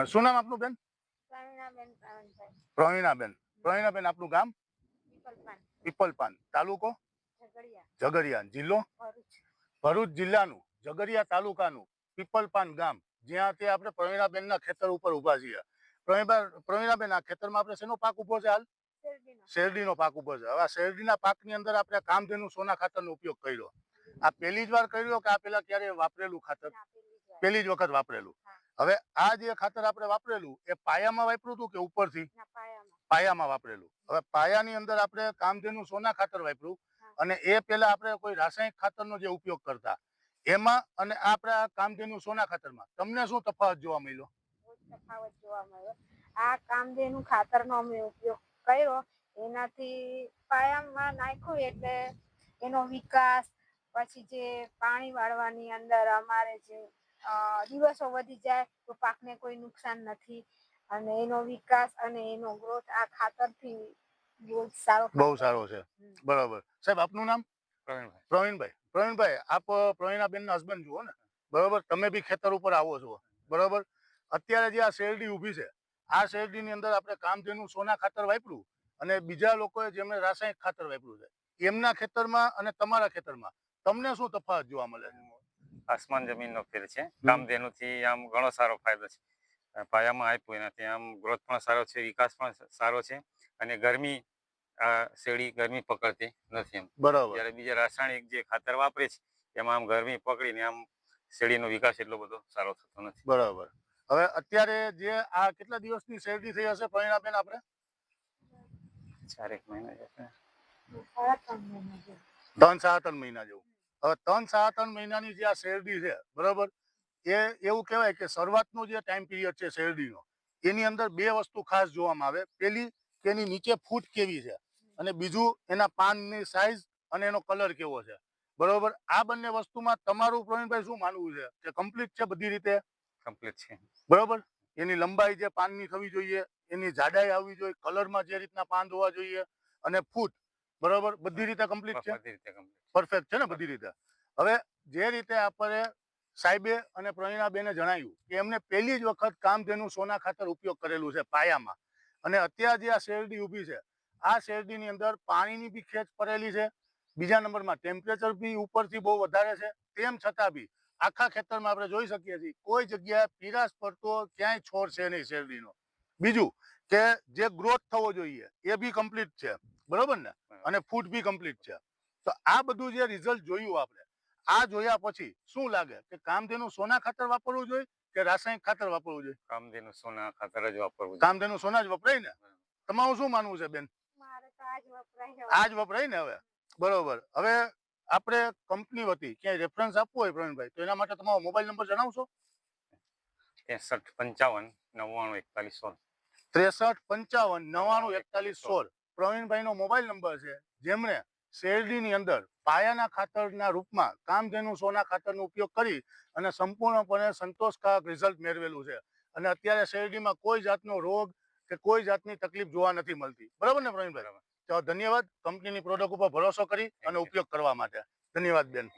શું નામ આપનું બેન? પ્રવીણાબેન. પ્રવીણાબેન, આપનું ગામ? પીપલપાન. તાલુકો? ઝઘડિયા. જિલ્લો? ભરૂચ જિલ્લાનું ઝઘડિયા તાલુકાનું પીપલપાન ગામ, જ્યાં તે આપણે પ્રવીણાબેનના ખેતર ઉપર ઊભા છીએ. પ્રવીણાબેન, આ ખેતરમાં આપણે શેનો પાક ઉભો છે હાલ? શેરડીનો પાક ઉભો છે. હવે આ શેરડીના પાકની અંદર આપણે કામધેનુ સોના ખાતરનો ઉપયોગ કર્યો. આ પહેલી જ વાર કર્યો કે આ પેલા ક્યારે વાપરેલું ખાતર? પહેલી જ વખત વાપરેલું. હવે આ જે ખાતર આપણે વાપરેલું એ પાયામાં વાપર્યું હતું કે ઉપરથી? પાયામાં વાપરેલું. હવે પાયાની અંદર આપણે કામધેનુ સોના ખાતર વાપર્યું, અને એ પેલા આપણે કોઈ રાસાયણિક ખાતરનો જે ઉપયોગ કરતા એમાં અને આપણે આ કામધેનુ સોના ખાતરમાં તમને શું તફાવત જોવા મળ્યો? આ કામધેનુ ખાતરનો અમે ઉપયોગ કર્યો, એનાથી પાયામાં નાખ્યું એટલે એનો વિકાસ, પછી જે પાણી વાળવાની અંદર અમારે જે દિવસો વધી જાય તો પાકને કોઈ નુકસાન નથી, અને એનો વિકાસ અને એનો ગ્રોથ આ ખાતરથી બહુ સારો છે. બરાબર. સાહેબ, આપનું નામ? પ્રવીણભાઈ. પ્રવીણભાઈ, આપ પ્રવીણાબેનના હસબન્ડ જુઓ ને, બરાબર? તમે બી ખેતર ઉપર આવો છો, બરાબર? અત્યારે જે આ શેરડી ઊભી છે, આ શેરડીની અંદર આપણે કામધેનુ સોના ખાતર વાપર્યું, અને બીજા લોકોએ જેમણે રાસાયણિક ખાતર વાપર્યું છે, એમના ખેતરમાં અને તમારા ખેતરમાં તમને શું તફાવત જોવા મળે છે? આસમાન જમીનનો ફેર છે. કામધેનુથી આમ ઘણો સારો ફાયદો છે. પાયામાં આપ્યું એનાથી આમ ગ્રોથ પણ સારો છે, વિકાસ પણ સારો છે, અને ગરમી આ શેરડી ગરમી પકડતી નથી એમ. બરાબર. જ્યારે બીજા રાસાયણિક જે ખાતર વાપરે છે એમાં આમ ગરમી પકડીને આમ શેરડીનો વિકાસ એટલો બધો સારો થતો નથી. બરાબર. હવે અત્યારે જે આ કેટલા દિવસની શેરડી થઈ હશે પ્રવીણાબેન આપણે? 4 મહિના જેવું. 3-3 મહિના જેવું. હવે 3-3 મહિનાની જે આ શેરડી છે, બરાબર, એ એવું કહેવાય કે શરૂઆતનો જે ટાઈમ પીરિયડ છે શેરડીનો, એની અંદર બે વસ્તુ ખાસ જોવામાં આવે. પેલી કે એની નીચે ફૂટ કેવી છે, અને બીજું એના પાનની સાઈઝ અને એનો કલર કેવો છે, બરોબર? આ બંને વસ્તુમાં તમારું પ્રવીણભાઈ શું માનવું છે કે કમ્પ્લીટ છે? બધી રીતે કમ્પ્લીટ છે, બરોબર? એની લંબાઈ જે પાનની થવી જોઈએ, એની જાડાઈ આવવી જોઈએ, કલરમાં જે રીતના પાન હોવા જોઈએ, અને ફૂટ, બરોબર, બધી રીતે કમ્પ્લીટ છે? પરફેક્ટ છે ને બધી રીતે? હવે જે રીતે આપણે સાહેબે અને પ્રવીણાબેને જણાવ્યું કે એમને પહેલી જ વખત કામધેનુ સોના ખાતર ઉપયોગ કરેલું છે પાયામાં, અને અત્યારે જે આ શેરડી ઊભી છે, આ શેરડીની અંદર પાણીની બી ખેંચ પડેલી છે. બીજા નંબરમાં ટેમ્પરેચર બી ઉપરથી બહુ વધારે છે. તેમ છતાં બી આખા ખેતરમાં આપણે જોઈ શકીએ છીએ કોઈ જગ્યાએ પીરાશ પડતો ક્યાંય છોડ છે નહીં શેરડીનો. બીજું કે જે ગ્રોથ થવો જોઈએ એ બી કમ્પ્લીટ છે, બરોબર ને? અને ફૂટ બી કમ્પ્લીટ છે. તો આ બધું જે રિઝલ્ટ જોયું આપણે, આ જોયા પછી શું લાગે કે કામધેનુ સોના ખાતર વાપરવું જોઈએ કે રાસાયણિક ખાતર વાપરવું જોઈએ? કામધેનુ સોના ખાતર જ વાપરવું. કામધેનુ સોના જ વપરાય ને? તમારું શું માનવું છે બેન? આ જ વપરાય ને? હવે બરોબર. હવે આપણે કંપની વતી ક્યાંય રેફરન્સ આપવું હોય પ્રવીણભાઈ, તો એના માટે તમારો મોબાઈલ નંબર જણાવશો? 63 55 99 41 16. 63 55 99 41 16 પ્રવીણભાઈનો મોબાઈલ નંબર છે, જેમણે શેરડીની અંદર પાયાના ખાતરના રૂપમાં કામધેનુ સોના ખાતરનો ઉપયોગ કરી અને સંપૂર્ણપણે સંતોષકારક રિઝલ્ટ મેળવેલું છે, અને અત્યારે શેરડીમાં કોઈ જાતનો રોગ કે કોઈ જાતની તકલીફ જોવા નથી મળતી. બરાબર ને પ્રવીણભાઈ? તો ધન્યવાદ કંપનીની પ્રોડક્ટ ઉપર ભરોસો કરી અને ઉપયોગ કરવા માટે. ધન્યવાદ બેન.